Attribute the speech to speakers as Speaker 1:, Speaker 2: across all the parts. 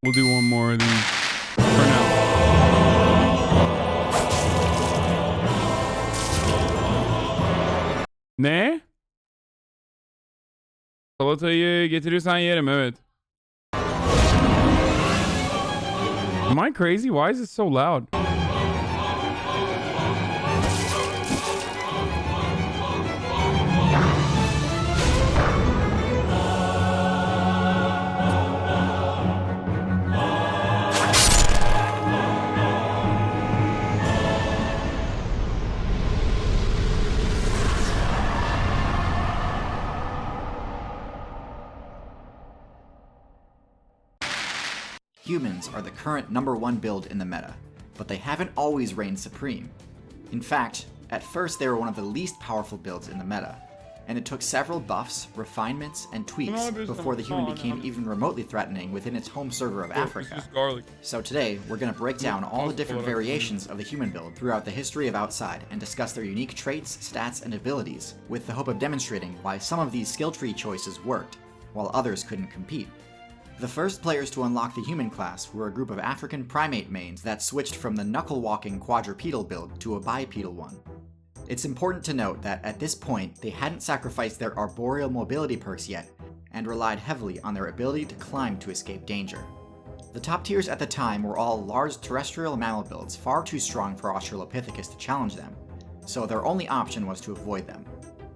Speaker 1: We'll do one more of these for now. Ne? Salatayı getirirsen yerim, evet. Am I crazy? Why is it so loud?
Speaker 2: Humans are the current #1 build in the meta, but they haven't always reigned supreme. In fact, at first they were one of the least powerful builds in the meta, and it took several buffs, refinements, and tweaks before the human became even remotely threatening within its home server of Africa. So today, we're going to break down all the different variations of the human build throughout the history of Outside and discuss their unique traits, stats, and abilities, with the hope of demonstrating why some of these skill tree choices worked, while others couldn't compete. The first players to unlock the human class were a group of African primate mains that switched from the knuckle-walking quadrupedal build to a bipedal one. It's important to note that at this point, they hadn't sacrificed their arboreal mobility perks yet, and relied heavily on their ability to climb to escape danger. The top tiers at the time were all large terrestrial mammal builds far too strong for Australopithecus to challenge them, so their only option was to avoid them.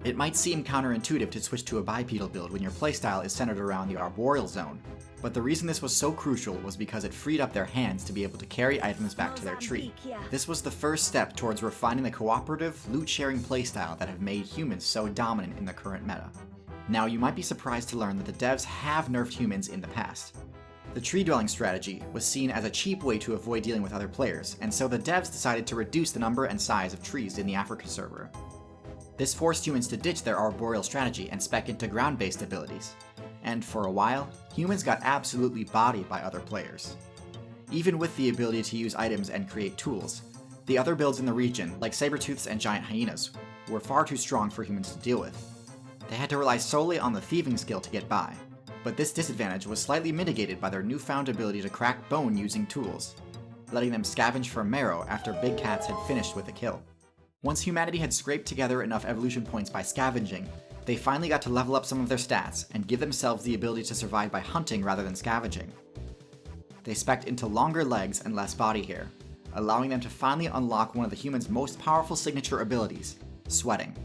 Speaker 2: It might seem counterintuitive to switch to a bipedal build when your playstyle is centered around the arboreal zone, but the reason this was so crucial was because it freed up their hands to be able to carry items back to their tree. This was the first step towards refining the cooperative, loot-sharing playstyle that have made humans so dominant in the current meta. Now, you might be surprised to learn that the devs have nerfed humans in the past. The tree-dwelling strategy was seen as a cheap way to avoid dealing with other players, and so the devs decided to reduce the number and size of trees in the Africa server. This forced humans to ditch their arboreal strategy and spec into ground-based abilities. And for a while, humans got absolutely bodied by other players. Even with the ability to use items and create tools, the other builds in the region, like saber-tooths and giant hyenas, were far too strong for humans to deal with. They had to rely solely on the thieving skill to get by, but this disadvantage was slightly mitigated by their newfound ability to crack bone using tools, letting them scavenge for marrow after big cats had finished with a kill. Once humanity had scraped together enough evolution points by scavenging, they finally got to level up some of their stats and give themselves the ability to survive by hunting rather than scavenging. They spec'd into longer legs and less body hair, allowing them to finally unlock one of the human's most powerful signature abilities, sweating.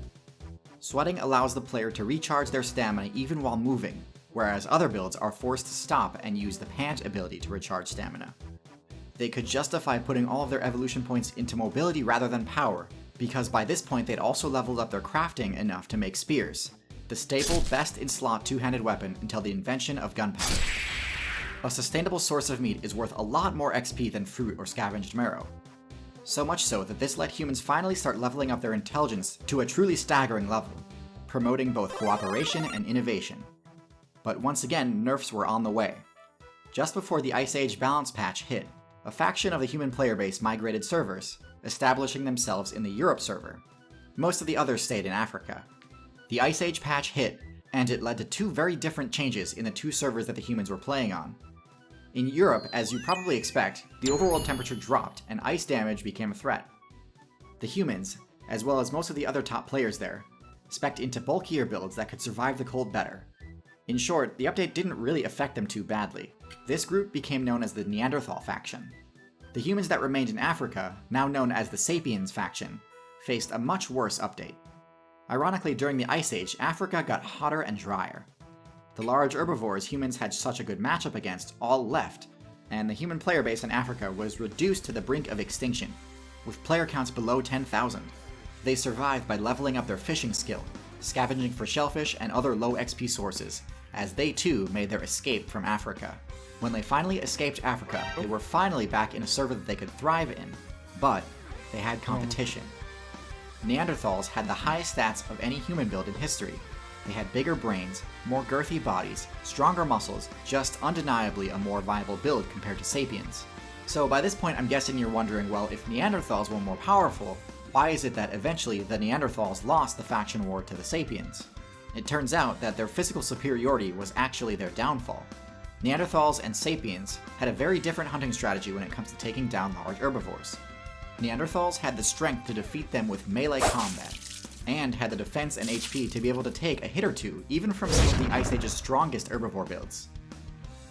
Speaker 2: Sweating allows the player to recharge their stamina even while moving, whereas other builds are forced to stop and use the pant ability to recharge stamina. They could justify putting all of their evolution points into mobility rather than power, because by this point they'd also leveled up their crafting enough to make spears, the staple best-in-slot two-handed weapon until the invention of gunpowder. A sustainable source of meat is worth a lot more XP than fruit or scavenged marrow. So much so that this let humans finally start leveling up their intelligence to a truly staggering level, promoting both cooperation and innovation. But once again, nerfs were on the way. Just before the Ice Age balance patch hit, a faction of the human player base migrated servers, establishing themselves in the Europe server. Most of the others stayed in Africa. The Ice Age patch hit, and it led to two very different changes in the two servers that the humans were playing on. In Europe, as you probably expect, the overworld temperature dropped and ice damage became a threat. The humans, as well as most of the other top players there, spec'd into bulkier builds that could survive the cold better. In short, the update didn't really affect them too badly. This group became known as the Neanderthal faction. The humans that remained in Africa, now known as the Sapiens faction, faced a much worse update. Ironically, during the Ice Age, Africa got hotter and drier. The large herbivores humans had such a good matchup against all left, and the human player base in Africa was reduced to the brink of extinction, with player counts below 10,000. They survived by leveling up their fishing skill, scavenging for shellfish and other low XP sources, as they too made their escape from Africa. When they finally escaped Africa, they were finally back in a server that they could thrive in, but they had competition. Neanderthals had the highest stats of any human build in history. They had bigger brains, more girthy bodies, stronger muscles, just undeniably a more viable build compared to Sapiens. So by this point I'm guessing you're wondering, well, if Neanderthals were more powerful, why is it that eventually the Neanderthals lost the faction war to the Sapiens? It turns out that their physical superiority was actually their downfall. Neanderthals and sapiens had a very different hunting strategy when it comes to taking down large herbivores. Neanderthals had the strength to defeat them with melee combat, and had the defense and HP to be able to take a hit or two even from some of the Ice Age's strongest herbivore builds.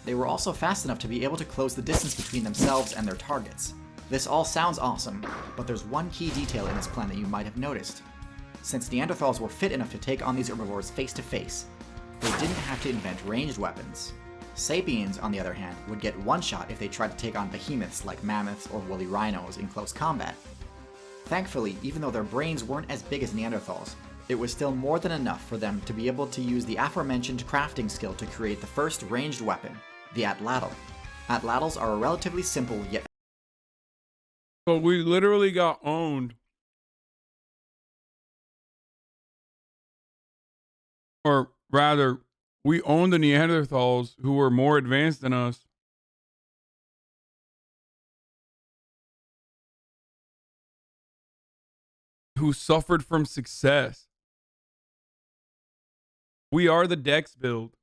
Speaker 2: They were also fast enough to be able to close the distance between themselves and their targets. This all sounds awesome, but there's one key detail in this plan that you might have noticed. Since Neanderthals were fit enough to take on these herbivores face to face, they didn't have to invent ranged weapons. Sapiens, on the other hand, would get one shot if they tried to take on behemoths like mammoths or woolly rhinos in close combat. Thankfully, even though their brains weren't as big as Neanderthals, it was still more than enough for them to be able to use the aforementioned crafting skill to create the first ranged weapon, the atlatl. Atlatls are a relatively simple yet...
Speaker 1: But we literally got owned. Or rather, we owned the Neanderthals who were more advanced than us. Who suffered from success. We are the Dex build.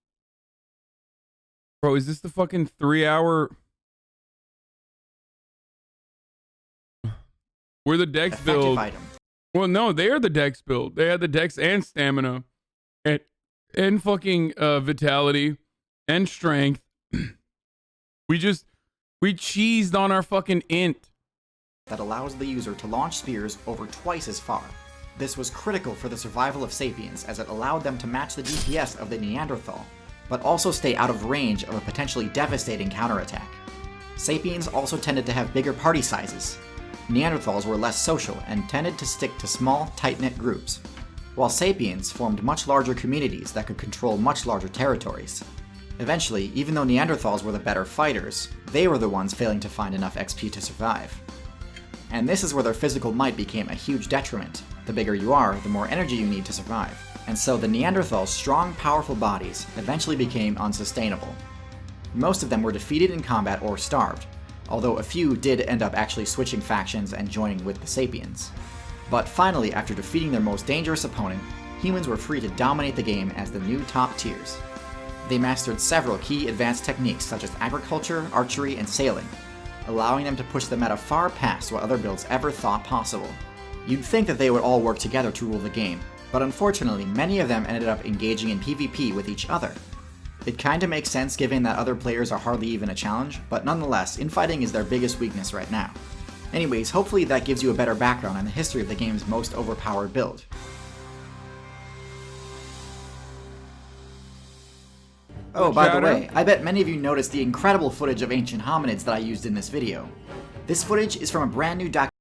Speaker 1: Bro, is this the fucking 3-hour... We're the Dex build.
Speaker 2: Item.
Speaker 1: Well, no, they are the Dex build. They had the Dex and stamina. And fucking vitality. And strength. We cheesed on our fucking int.
Speaker 2: That allows the user to launch spears over twice as far. This was critical for the survival of sapiens as it allowed them to match the DPS of the Neanderthal, but also stay out of range of a potentially devastating counterattack. Sapiens also tended to have bigger party sizes. Neanderthals were less social and tended to stick to small, tight-knit groups, while sapiens formed much larger communities that could control much larger territories. Eventually, even though Neanderthals were the better fighters, they were the ones failing to find enough XP to survive. And this is where their physical might became a huge detriment. The bigger you are, the more energy you need to survive. And so the Neanderthals' strong, powerful bodies eventually became unsustainable. Most of them were defeated in combat or starved, although a few did end up actually switching factions and joining with the sapiens. But finally, after defeating their most dangerous opponent, humans were free to dominate the game as the new top tiers. They mastered several key advanced techniques such as agriculture, archery, and sailing, allowing them to push the meta far past what other builds ever thought possible. You'd think that they would all work together to rule the game, but unfortunately many of them ended up engaging in PvP with each other. It kinda makes sense given that other players are hardly even a challenge, but nonetheless, infighting is their biggest weakness right now. Anyways, hopefully that gives you a better background on the history of the game's most overpowered build. Oh, by the way, I bet many of you noticed the incredible footage of ancient hominids that I used in this video. This footage is from a brand new documentary